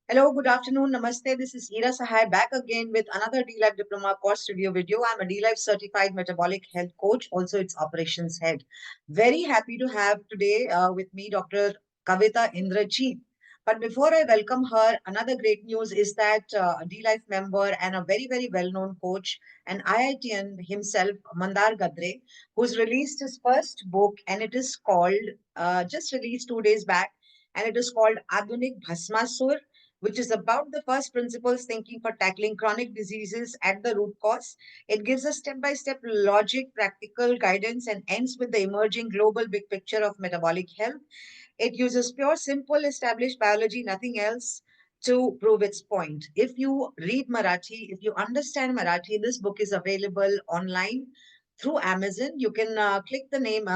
Hello, good afternoon, namaste. This is Ira Sahai back again with another D-Life Diploma course review video. I'm a D-Life certified metabolic health coach, also its operations head. Very happy to have today with me Dr. Kavitha Indrajith. But before I welcome her, another great news is that a D-Life member and a very well-known coach, an IITian himself, Mandar Gadre, who's released his first book, and it is called, just released 2 days back, and it is called Adunik Bhasmasur, which is about the first principles thinking for tackling chronic diseases at the root cause. It gives us step by step logic, practical guidance, and ends with the emerging global big picture of metabolic health. It uses pure, simple, established biology, nothing else, to prove its point. If you read Marathi, if you understand Marathi, this book is available online through Amazon. You can click the name,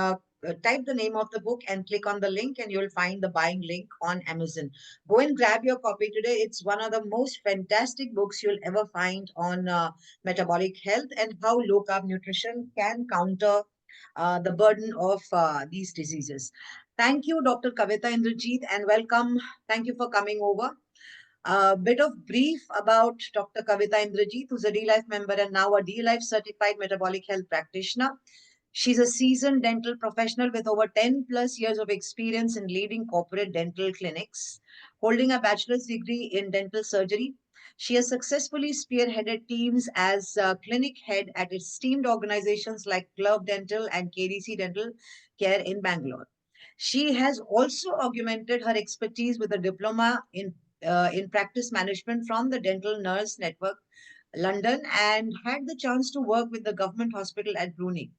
type the name of the book and click on the link, and you'll find the buying link on Amazon. Go and grab your copy today. It's one of the most fantastic books you'll ever find on metabolic health and how low carb nutrition can counter the burden of these diseases. Thank you, Dr. Kavitha Indrajith, and welcome. Thank you for coming over. A bit of brief about Dr. Kavitha Indrajith, who's a D-Life member and now a D-Life certified metabolic health practitioner. She's a seasoned dental professional with over 10 plus years of experience in leading corporate dental clinics, holding a bachelor's degree in dental surgery. She has successfully spearheaded teams as clinic head at esteemed organizations like Club Dental and KDC Dental Care in Bangalore. She has also augmented her expertise with a diploma in practice management from the Dental Nurse Network, London, and had the chance to work with the government hospital at Brunei.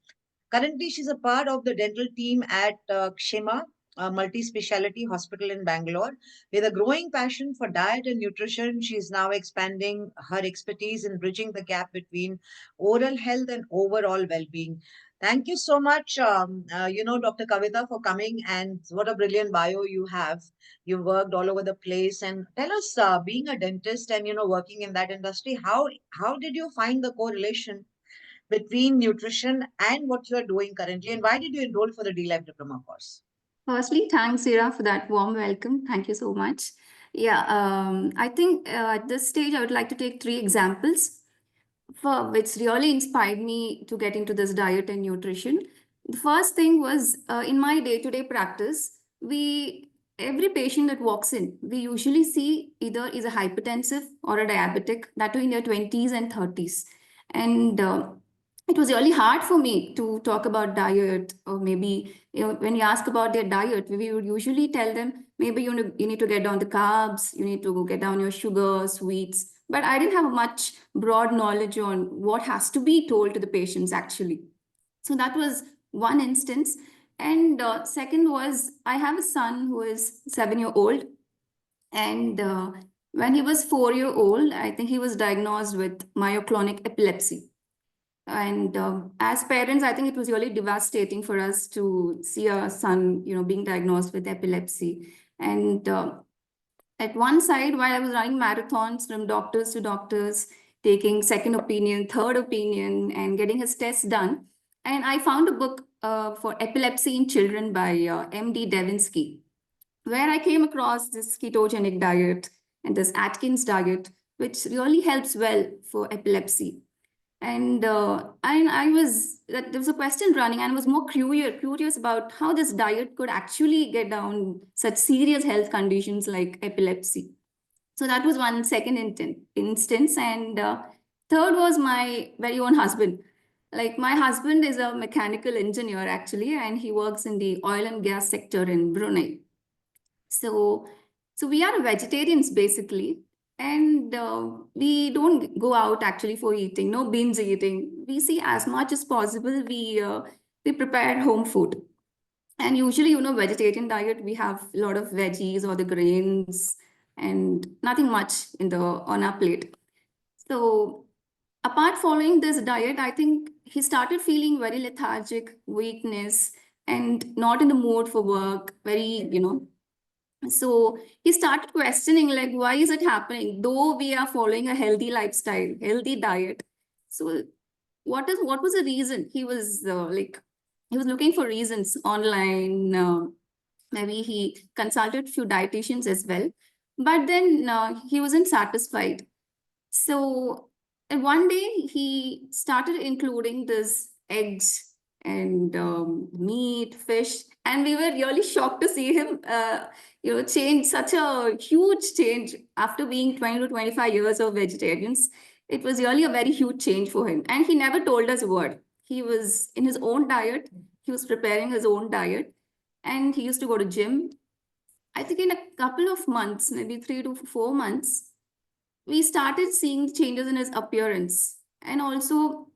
Currently, she's a part of the dental team at Kshema, a multi-speciality hospital in Bangalore. With a growing passion for diet and nutrition, she is now expanding her expertise in bridging the gap between oral health and overall well-being. Thank you so much, Dr. Kavitha, for coming, and what a brilliant bio you have. You worked all over the place, and tell us, being a dentist and working in that industry, how did you find the correlation between nutrition and what you are doing currently, and why did you enroll for the D-Life Diploma course? Firstly, thanks, Ira, for that warm welcome. Thank you so much. Yeah, I think at this stage, I would like to take 3 examples for which really inspired me to get into this diet and nutrition. The first thing was in my day-to-day practice, every patient that walks in, we usually see either is a hypertensive or a diabetic, that too in their 20s and 30s. And it was really hard for me to talk about diet, or maybe when you ask about their diet, we would usually tell them maybe you need to get down the carbs, you need to get down your sugar, sweets. But I didn't have much broad knowledge on what has to be told to the patients actually. So that was one instance. And second was, I have a son who is 7-year-old, and when he was 4-year-old, I think he was diagnosed with myoclonic epilepsy. And as parents, I think it was really devastating for us to see our son, being diagnosed with epilepsy. And at one side, while I was running marathons from doctors to doctors, taking second opinion, third opinion, and getting his tests done, and I found a book for epilepsy in children by MD Devinsky, where I came across this ketogenic diet and this Atkins diet, which really helps well for epilepsy. And there was a question running, and I was more curious about how this diet could actually get down such serious health conditions like epilepsy. So that was one second instance. And third was my very own husband. Like, my husband is a mechanical engineer actually, and he works in the oil and gas sector in Brunei. So we are vegetarians basically. And we don't go out actually for eating, no binge eating. We see as much as possible, we prepare home food. And usually, vegetarian diet, we have a lot of veggies or the grains and nothing much on our plate. So apart following this diet, I think he started feeling very lethargic, weakness, and not in the mood for work, very, So he started questioning, like, why is it happening? Though we are following a healthy lifestyle, healthy diet. So what was the reason? He was he was looking for reasons online. Maybe he consulted a few dietitians as well. But then he wasn't satisfied. So one day he started including this eggs and meat, fish, and we were really shocked to see him, change such a huge change after being 20 to 25 years of vegetarians. It was really a very huge change for him, and he never told us a word. He was in his own diet. He was preparing his own diet, and he used to go to gym. I think in a couple of months, maybe 3 to 4 months, we started seeing changes in his appearance. And also,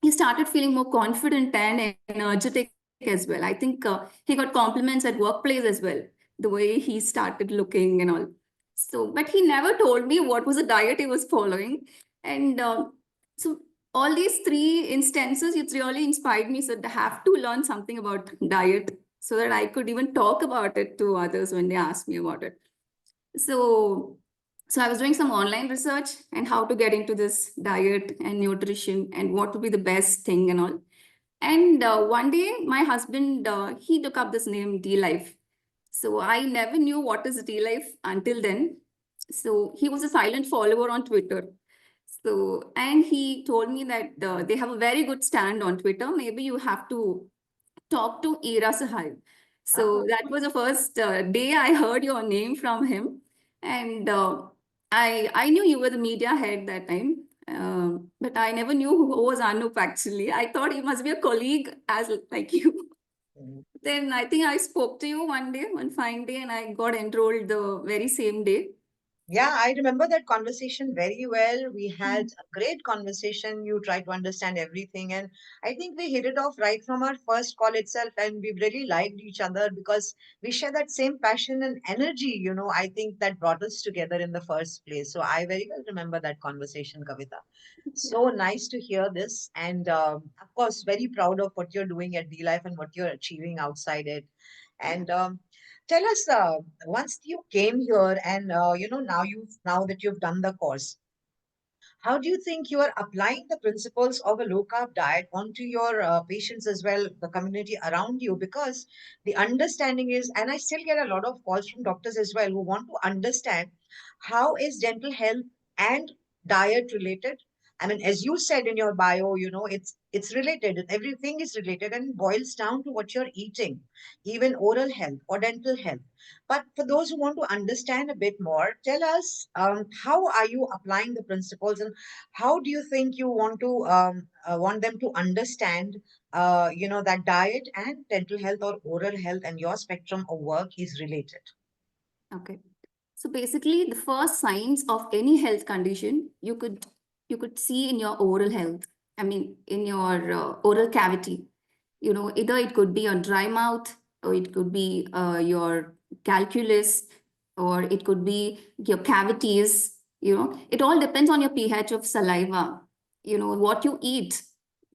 he started feeling more confident and energetic as well. I think he got compliments at workplace as well, the way he started looking and all. So, but he never told me what was the diet he was following. And so, all these three instances, it's really inspired me. So, I have to learn something about diet so that I could even talk about it to others when they ask me about it. So, so I was doing some online research and how to get into this diet and nutrition and what would be the best thing and all. And one day, my husband he took up this name D Life. So I never knew what is D Life until then. So he was a silent follower on Twitter. So and he told me that they have a very good stand on Twitter. Maybe you have to talk to Ira Sahai. Ah, So that was the first day I heard your name from him, and I knew you were the media head that time, but I never knew who was Anup actually. I thought he must be a colleague as like you. mm. Then I think I spoke to you one day, one fine day, and I got enrolled the very same day. Yeah, I remember that conversation very well. We had a great conversation. You tried to understand everything. And I think we hit it off right from our first call itself. And we really liked each other because we share that same passion and energy, I think that brought us together in the first place. So I very well remember that conversation, Kavitha. Yeah. So nice to hear this. And of course, very proud of what you're doing at D Life and what you're achieving outside it. Yeah. And tell us, once you came here and now that you've done the course, how do you think you are applying the principles of a low carb diet onto your patients as well, the community around you? Because the understanding is, and I still get a lot of calls from doctors as well who want to understand how is dental health and diet related. I mean, as you said in your bio, it's related. Everything is related and boils down to what you're eating, even oral health or dental health. But for those who want to understand a bit more, tell us how are you applying the principles and how do you think you want them to understand, that diet and dental health or oral health and your spectrum of work is related. Okay. So basically, the first signs of any health condition you could see in your oral health. I mean, in your oral cavity. Either it could be a dry mouth, or it could be your calculus, or it could be your cavities. It all depends on your pH of saliva. What you eat,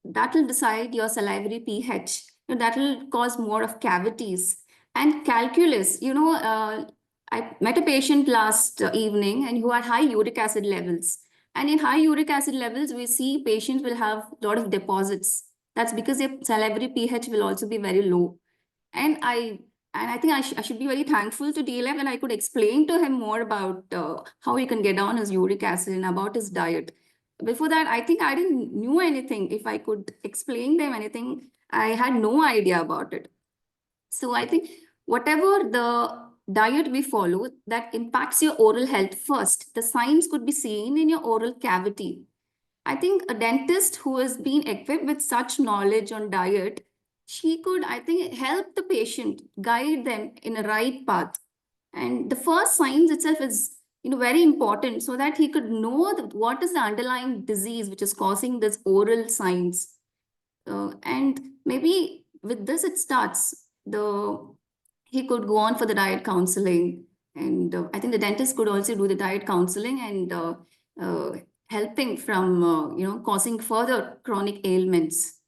that will decide your salivary pH. That will cause more of cavities. And calculus, I met a patient last evening and who had high uric acid levels. And in high uric acid levels, we see patients will have a lot of deposits. That's because their salivary pH will also be very low. And I think I should be very thankful to DLF and I could explain to him more about how he can get down his uric acid and about his diet. Before that, I think I didn't knew anything. If I could explain them anything, I had no idea about it. So I think whatever the diet we follow that impacts your oral health first, the signs could be seen in your oral cavity. I think a dentist who has been equipped with such knowledge on diet, she could, I think, help the patient, guide them in a right path. And the first signs itself is, very important so that he could know what is the underlying disease which is causing this oral signs. And maybe with this it starts. He could go on for the diet counseling, and I think the dentist could also do the diet counseling and uh, helping from causing further chronic ailments.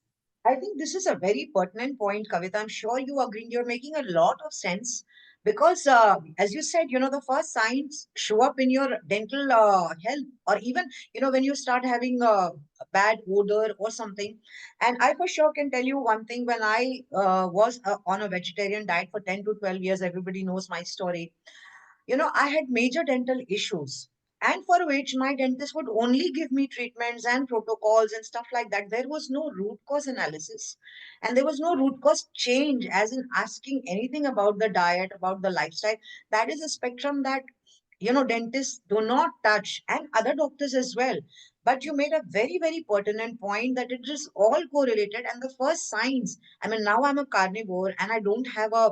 I think this is a very pertinent point, Kavita. I'm sure you agree. You're making a lot of sense because, as you said, the first signs show up in your dental health, or even, when you start having a bad odor or something. And I for sure can tell you one thing when I was on a vegetarian diet for 10 to 12 years, everybody knows my story. I had major dental issues, and for which my dentist would only give me treatments and protocols and stuff like that. There was no root cause analysis, and there was no root cause change, as in asking anything about the diet, about the lifestyle. That is a spectrum that dentists do not touch, and other doctors as well. But you made a very, very pertinent point that it is all correlated. And the first signs, I mean, now I'm a carnivore and I don't have a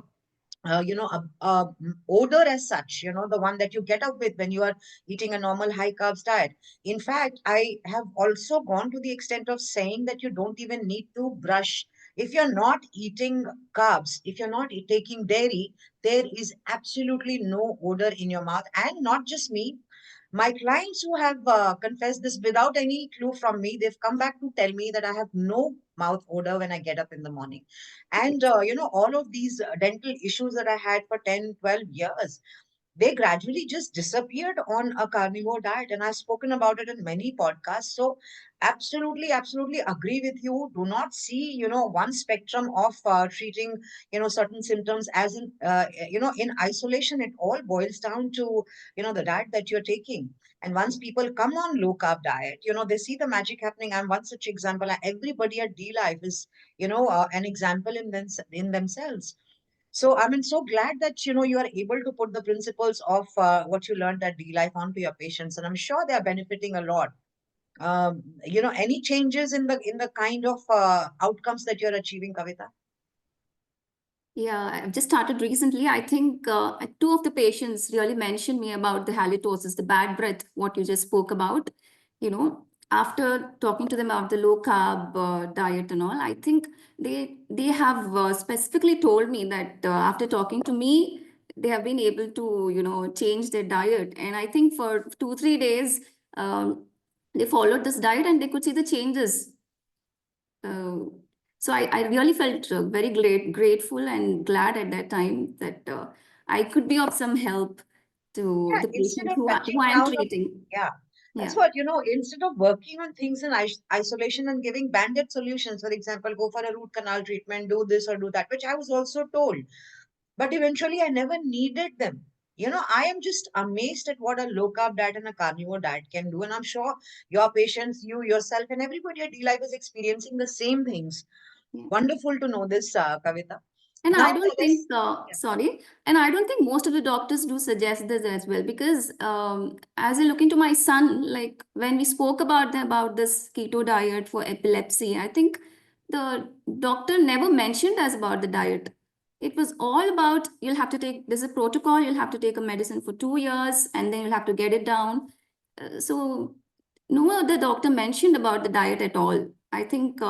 odor as such, the one that you get up with when you are eating a normal high carbs diet. In fact, I have also gone to the extent of saying that you don't even need to brush. If you're not eating carbs, if you're not taking dairy, there is absolutely no odor in your mouth. And not just me, my clients who have confessed this without any clue from me, they've come back to tell me that I have no mouth odor when I get up in the morning. And, all of these dental issues that I had for 10, 12 years, they gradually just disappeared on a carnivore diet. And I've spoken about it in many podcasts. So absolutely, absolutely agree with you. Do not see, one spectrum of treating, certain symptoms as in isolation. It all boils down to, the diet that you're taking. And once people come on low carb diet, they see the magic happening. And one such example, everybody at D Life is, an example in themselves. So I'm so glad that you are able to put the principles of what you learned at D Life onto your patients, and I'm sure they are benefiting a lot. Any changes in the kind of outcomes that you're achieving, Kavitha? Yeah, I've just started recently. I think two of the patients really mentioned me about the halitosis, the bad breath, what you just spoke about. After talking to them about the low carb diet and all, I think they have specifically told me that after talking to me, they have been able to change their diet. And I think for 2 3 days, um, they followed this diet and they could see the changes. Uh, so I really felt very grateful and glad at that time that I could be of some help to Yeah, the instead patient of who touching I am down of, treating. yeah, that's Yeah. what, instead of working on things in isolation and giving banded solutions, for example, go for a root canal treatment, do this or do that, which I was also told. But eventually, I never needed them. I am just amazed at what a low carb diet and a carnivore diet can do. And I'm sure your patients, you yourself, and everybody at D Life is experiencing the same things. Yeah. Wonderful to know this, Kavitha. And Now, I don't let us. think, sorry, and I don't think most of the doctors do suggest this as well because as I look into my son, like when we spoke about this keto diet for epilepsy, I think the doctor never mentioned us about the diet. It was all about you'll have to take, there's a protocol, you'll have to take a medicine for 2 years and then you'll have to get it down. So no other doctor mentioned about the diet at all. I think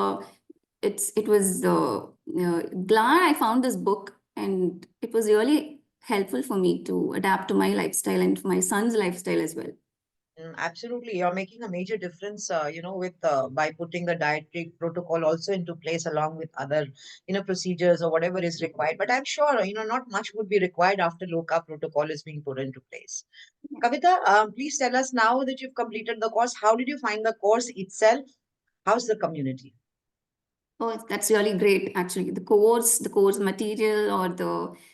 it was glad I found this book and it was really helpful for me to adapt to my lifestyle and for my son's lifestyle as well. Absolutely, you're making a major difference, with by putting the dietary protocol also into place along with other, procedures or whatever is required. But I'm sure, not much would be required after low carb protocol is being put into place. Kavitha, please tell us now that you've completed the course. How did you find the course itself? How's the community? Oh, that's really great, actually. The course material, or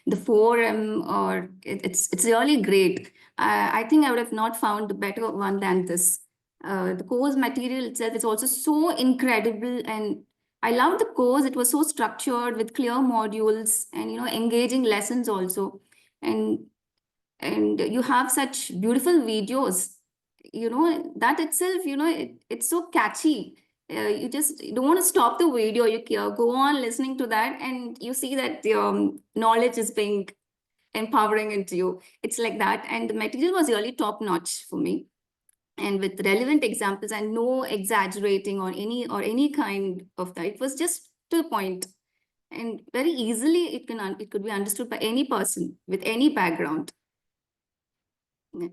the forum, or it's really great. I think I would have not found a better one than this. The course material itself is also so incredible, and I love the course. It was so structured with clear modules and engaging lessons also, and you have such beautiful videos. That itself, it's so catchy. You just don't want to stop the video. You go on listening to that and you see that the knowledge is being empowering into you. It's like that, and the material was really top notch for me, and with relevant examples and no exaggerating or any kind of that. It was just to the point, and very easily it could be understood by any person with any background. Yeah.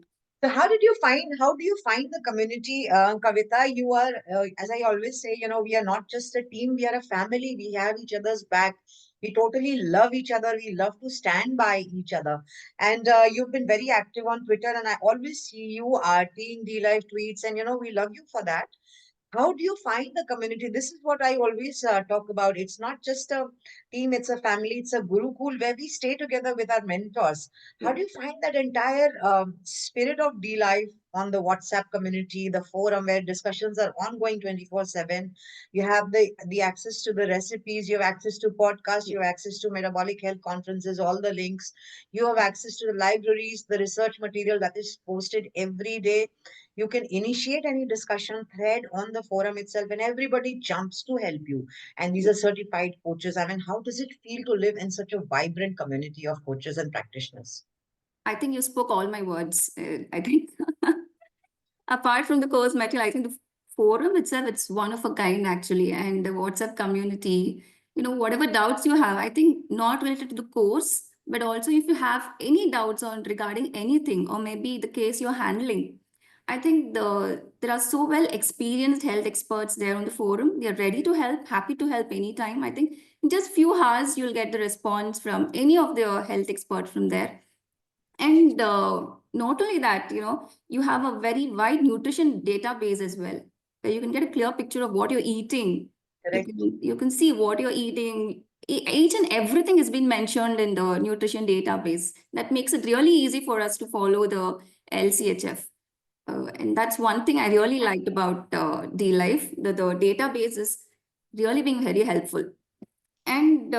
So how do you find the community, Kavitha? You are, as I always say, we are not just a team, we are a family. We have each other's back. We totally love each other. We love to stand by each other. And you've been very active on Twitter, and I always see you RTing D Live tweets, and we love you for that. how do you find the community? This is what I always talk about. It's not just a team, it's a family, it's a gurukul where we stay together with our mentors. How Yeah. do you find that entire spirit of D Life on the WhatsApp community, the forum where discussions are ongoing 24/7? You have the access to the recipes, you have access to podcasts, you have access to metabolic health conferences, all the links. You have access to the libraries, the research material that is posted every day. You can initiate any discussion thread on the forum itself, and everybody jumps to help you. And these are certified coaches. I mean, how does it feel to live in such a vibrant community of coaches and practitioners? I think you spoke all my words. I think apart from the course material, I think the forum itself, it's one of a kind actually. And the WhatsApp community, whatever doubts you have, I think not related to the course, but also if you have any doubts on regarding anything, or maybe the case you're handling, I think there are so well experienced health experts there on the forum. They're ready to help, happy to help anytime. I think in just few hours, you'll get the response from any of the health experts from there. And not only that, you have a very wide nutrition database as well, where you can get a clear picture of what you're eating. Correct. You can see what you're eating. Each and everything has been mentioned in the nutrition database. That makes it really easy for us to follow the LCHF. And that's one thing I really liked about D-Life. The database is really being very helpful. And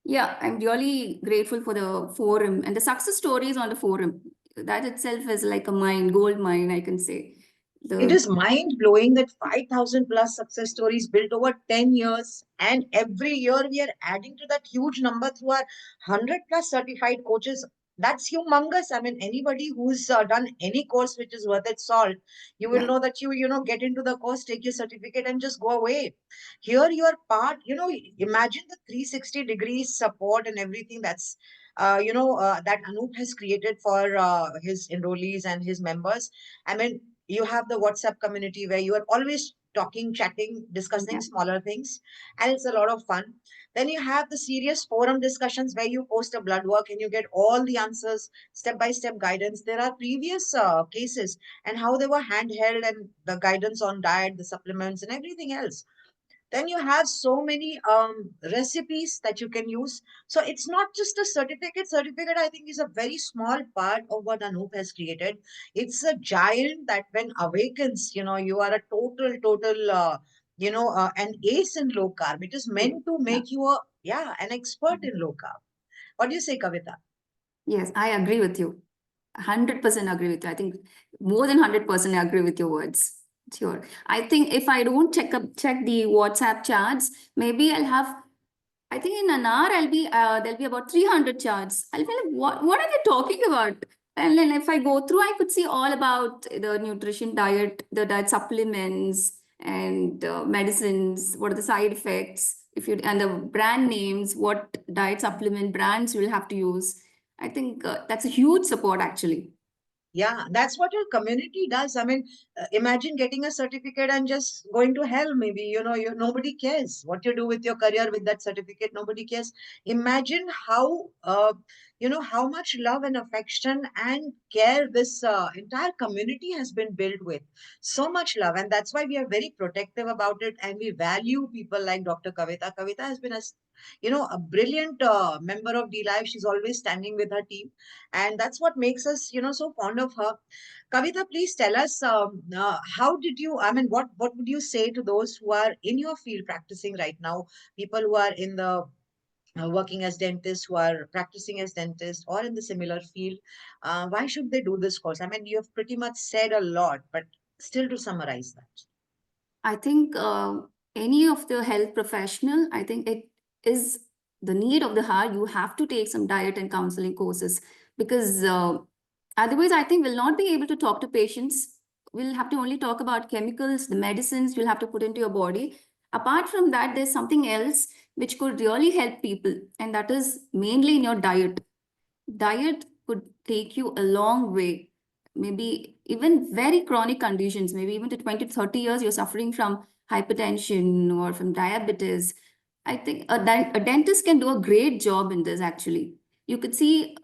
yeah, I'm really grateful for the forum and the success stories on the forum. That itself is like a mine, gold mine, I can say. It The is mind blowing that 5,000 plus success stories built over 10 years. And every year we are adding to that huge number through our 100 plus certified coaches. That's humongous. I mean, anybody who's done any course which is worth its salt, you will yeah, know that get into the course, take your certificate, and just go away. Here, you are part, imagine the 360 degrees support and everything that Anup has created for his enrollees and his members. I mean, you have the WhatsApp community where you are always talking, chatting, discussing yeah, smaller things, and it's a lot of fun. Then you have the serious forum discussions where you post a blood work and you get all the answers, step by step guidance. There are previous cases and how they were handheld, and the guidance on diet, the supplements, and everything else. Then you have so many recipes that you can use. So it's not just a certificate. I think is a very small part of what Anup has created. It's a giant that when awakens, you are a total an ace in low carb. It is yeah, meant to yeah. make you an expert in low carb. What do you say, Kavitha? Yes, I agree with you. 100% agree with you. I think more than 100% I agree with your words. Sure. I think if I don't check the WhatsApp chats, maybe I'll have, I think in an hour there'll be about 300 charts. I'll be like, what are they talking about? And then if I go through, I could see all about the nutrition diet, the diet supplements and medicines, what are the side effects, if you and the brand names, what diet supplement brands you'll have to use. I think that's a huge support actually. Yeah, that's what your community does. I mean, imagine getting a certificate and just going to hell. Maybe nobody cares what you do with your career with that certificate. Nobody cares. Imagine how much love and affection and care this entire community has been built with. So much love, and that's why we are very protective about it, and we value people like Dr. Kavitha. Kavitha has been a brilliant member of D Life. She's always standing with her team, and that's what makes us so fond of her. Kavitha, please tell us, how did you, I mean, what would you say to those who are in your field practicing right now, people who are in the working as dentists, who are practicing as dentists, or in the similar field? Why should they do this course? I mean, you have pretty much said a lot, but still to summarize that. I think any of the health professional, I think it is the need of the hour. You have to take some diet and counseling courses because otherwise, I think we'll not be able to talk to patients. We'll have to only talk about chemicals, the medicines you'll have to put into your body. Apart from that, there's something else which could really help people, and that is mainly in your diet. Diet could take you a long way. Maybe even very chronic conditions, maybe even to 20 to 30 years, you're suffering from hypertension or from diabetes. I think a dentist can do a great job in this actually. You could see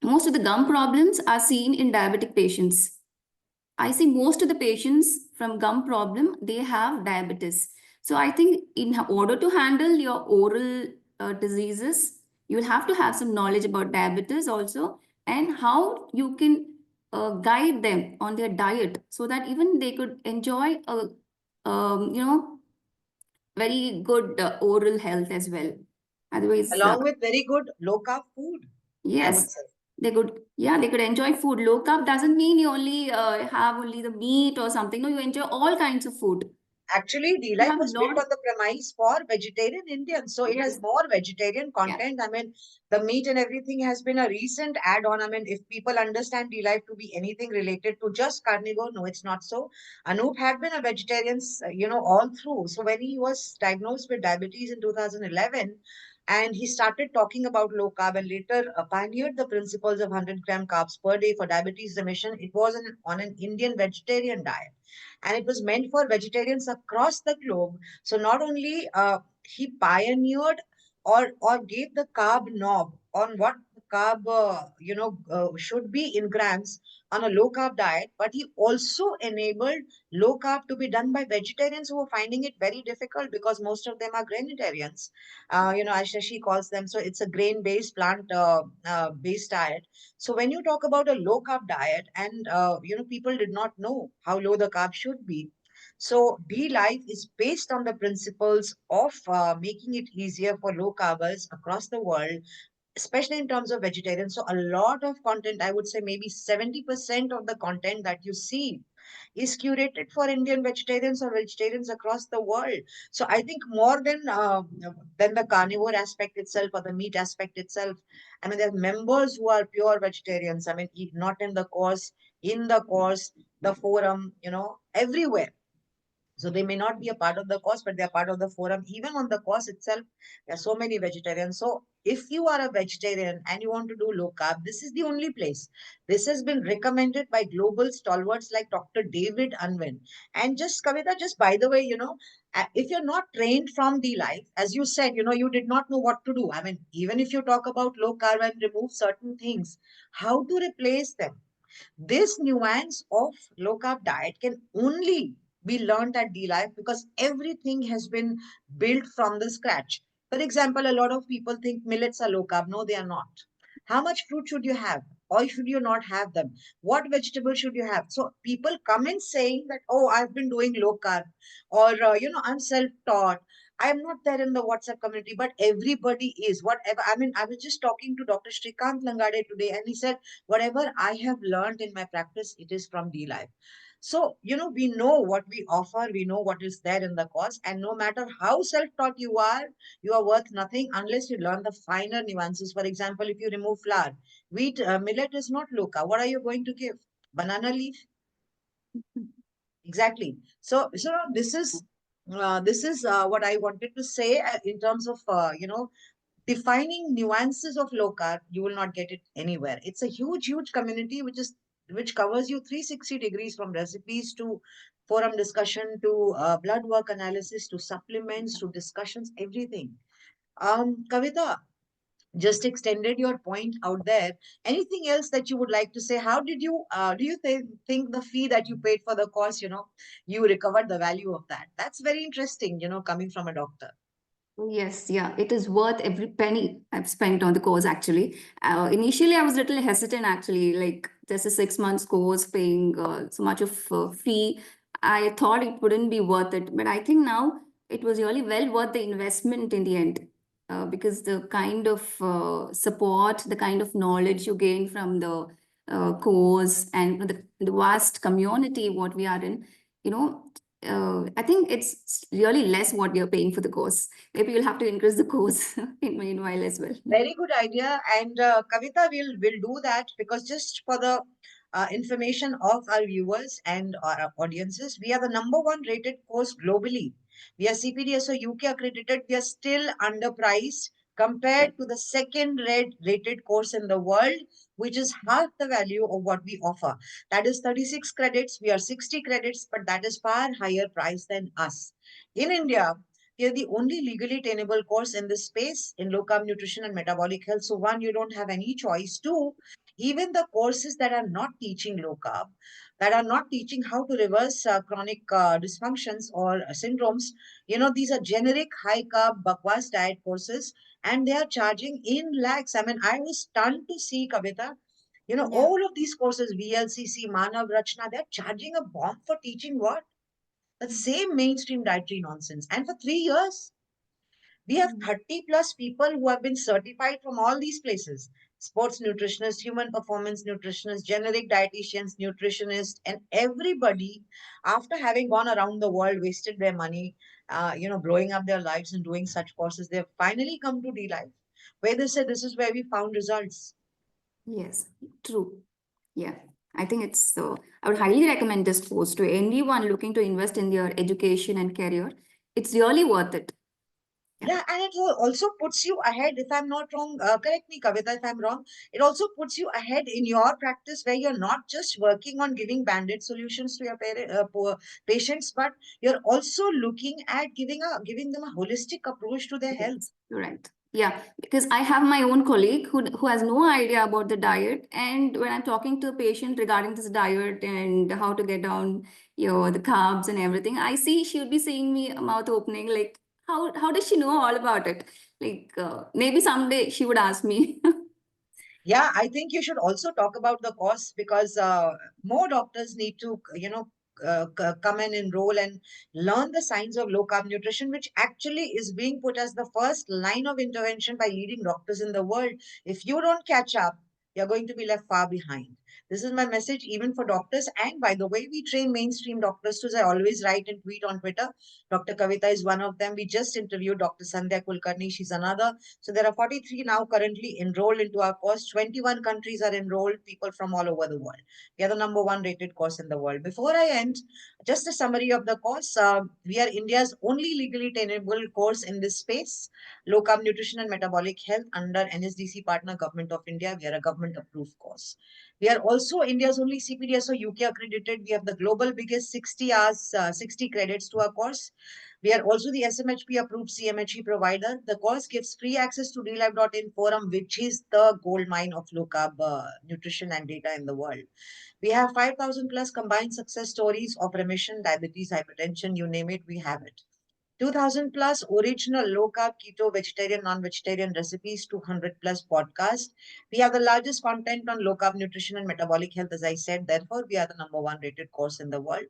most of the gum problems are seen in diabetic patients. I see most of the patients from gum problem, they have diabetes. So I think in order to handle your oral diseases, you will have to have some knowledge about diabetes also, and how you can guide them on their diet so that even they could enjoy a very good oral health as well. Otherwise, Along with very good low carb food, I would yes, say. they could, yeah, they could enjoy food. Low carb doesn't mean you only have only the meat or something. No, you enjoy all kinds of food. Actually, You D-Life have a was built lot. on the premise for vegetarian Indians. So it has Yes. more vegetarian Yeah. content. I mean, the meat and everything has been a recent add-on. I mean, if people understand D-Life to be anything related to just carnivore, no, it's not so. Anoop had been a vegetarian, all through. So when he was diagnosed with diabetes in 2011, and he started talking about low carb and later pioneered the principles of 100-gram carbs per day for diabetes remission, it was on an Indian vegetarian diet, and it was meant for vegetarians across the globe. So not only he pioneered or gave the carb knob on what the carb should be in grams on a low carb diet, but he also enabled low carb to be done by vegetarians who were finding it very difficult because most of them are grainitarians. As she calls them. So it's a grain based, plant based diet. So when you talk about a low carb diet, and people did not know how low the carb should be. So D Life is based on the principles of making it easier for low carbers across the world, especially in terms of vegetarians. So a lot of content, I would say maybe 70% of the content that you see is curated for Indian vegetarians or vegetarians across the world. So I think more than the carnivore aspect itself or the meat aspect itself. I mean, there are members who are pure vegetarians. I mean, not in the course, in the course, the forum, everywhere. So they may not be a part of the course, but they're part of the forum. Even on the course itself, there are so many vegetarians. So if you are a vegetarian and you want to do low carb, this is the only place. This has been recommended by global stalwarts like Dr. David Unwin. And just Kavita, just by the way, if you're not trained from the life, as you said, you did not know what to do. I mean, even if you talk about low carb and remove certain things, how to replace them? This nuance of low carb diet can only be learned at D Life because everything has been built from the scratch. For example, a lot of people think millets are low carb. No, they are not. How much fruit should you have? Or should you not have them? What vegetable should you have? So people come in saying that, oh, I've been doing low carb, or I'm self-taught. I'm not there in the WhatsApp community, but everybody is. Whatever. I mean, I was just talking to Dr. Shrikant Langade today, and he said, whatever I have learned in my practice, it is from D Life. So, we know what we offer, we know what is there in the course, and no matter how self taught you are worth nothing unless you learn the finer nuances. For example, if you remove flour, wheat, millet is not low carb. What are you going to give? Banana leaf? Exactly. So this is what I wanted to say in terms of defining nuances of low carb. You will not get it anywhere. It's a huge community which covers you 360 degrees, from recipes to forum discussion to blood work analysis to supplements to discussions, everything. Kavita, just extended your point out there. Anything else that you would like to say? How did you do you think the fee that you paid for the course, you recovered the value of that? That's very interesting, coming from a doctor. Yes, yeah, it is worth every penny I've spent on the course actually. Initially, I was a little hesitant actually, like just a 6 months course paying so much of fee. I thought it wouldn't be worth it, but I think now it was really well worth the investment in the end, because the kind of support, the kind of knowledge you gain from the course and the vast community what we are in, you know, I think it's really less what you're paying for the course. Maybe you'll have to increase the course in meanwhile as well. Very good idea. And Kavita will do that because just for the information of our viewers and our audiences, we are the number one rated course globally. We are CPDSO UK accredited. We are still underpriced compared to the second rated course in the world, which is half the value of what we offer. That is 36 credits. We are 60 credits, but that is far higher price than us. In India, we are the only legally tenable course in this space in low carb nutrition and metabolic health. So, one, you don't have any choice. Two, even the courses that are not teaching low carb, that are not teaching how to reverse chronic dysfunctions or syndromes, these are generic high carb bakwas diet courses, and they are charging in lakhs. I mean, I was stunned to see, Kavita, Yeah. all of these courses, VLCC, Manav Rachna, they're charging a bomb for teaching what? The same mainstream dietary nonsense. And for 3 years, we have Mm. 30 plus people who have been certified from all these places: sports nutritionists, human performance nutritionists, generic dietitians, nutritionists, and everybody, after having gone around the world, wasted their money, blowing up their lives and doing such courses, they've finally come to D Life, where they said this is where we found results. Yes, true. Yeah, I think it's so. I would highly recommend this course to anyone looking to invest in their education and career. It's really worth it. Yeah. Yeah, and it also puts you ahead. If I'm not wrong, correct me, Kavita, if I'm wrong. It also puts you ahead in your practice, where you're not just working on giving banded solutions to your poor patients, but you're also looking at giving them a holistic approach to their health. Yes, you're right. Yeah, because I have my own colleague who has no idea about the diet, and when I'm talking to a patient regarding this diet and how to get down, the carbs and everything, I see she would be seeing me mouth opening like, how does she know all about it? Like maybe someday she would ask me. Yeah, I think you should also talk about the cost, because more doctors need to, come and enroll and learn the science of low carb nutrition, which actually is being put as the first line of intervention by leading doctors in the world. If you don't catch up, you're going to be left far behind. This is my message even for doctors. And by the way, we train mainstream doctors too. I always write and tweet on Twitter. Dr. Kavitha is one of them. We just interviewed Dr. Sandhya Kulkarni. She's another. So there are 43 now currently enrolled into our course. 21 countries are enrolled, people from all over the world. We are the number one rated course in the world. Before I end, just a summary of the course. We are India's only legally tenable course in this space, low carb nutrition and metabolic health, under NSDC partner Government of India. We are a government approved course. We are also India's only CPDSO UK accredited. We have the global biggest 60 hours, 60 credits to our course. We are also the SMHP approved CMHE provider. The course gives free access to DLive.in forum, which is the gold mine of low carb nutrition and data in the world. We have 5,000 plus combined success stories of remission, diabetes, hypertension, you name it, we have it. 2000 plus original low carb, keto, vegetarian, non vegetarian recipes, 200 plus podcasts. We have the largest content on low carb nutrition and metabolic health, as I said. Therefore, we are the number one rated course in the world.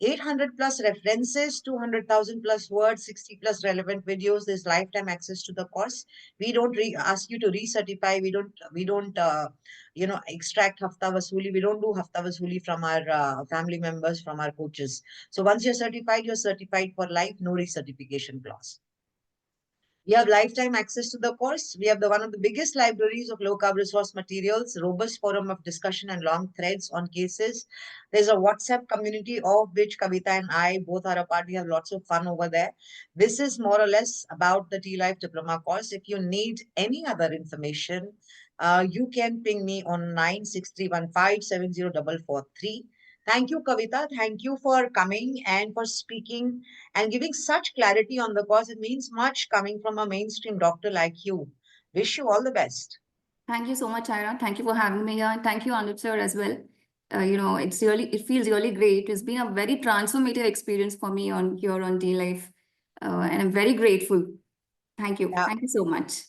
800 plus references, 200,000 plus words, 60 plus relevant videos. There's lifetime access to the course. We don't ask you to recertify. We don't extract hafta vasuli. We don't do hafta vasuli from our family members, from our coaches. So once you're certified for life, no recertification clause. We have lifetime access to the course. We have the one of the biggest libraries of low carb resource materials, robust forum of discussion and long threads on cases. There's a WhatsApp community of which Kavita and I both are a part. We have lots of fun over there. This is more or less about the T Life Diploma course. If you need any other information, you can ping me on 96315704443. Thank you, Kavita. Thank you for coming and for speaking and giving such clarity on the cause. It means much coming from a mainstream doctor like you. Wish you all the best. Thank you so much, Ira. Thank you for having me here. And thank you, Anup sir, as well. It feels really great. It's been a very transformative experience for me on here on D Life. And I'm very grateful. Thank you. Yeah. Thank you so much.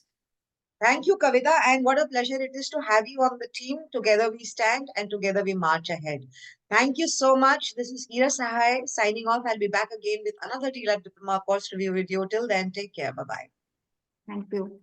Thank you, Kavita. And what a pleasure it is to have you on the team. Together we stand and together we march ahead. Thank you so much. This is Ira Sahai signing off. I'll be back again with another T-Lab Diploma course review video. Till then, take care. Bye bye. Thank you.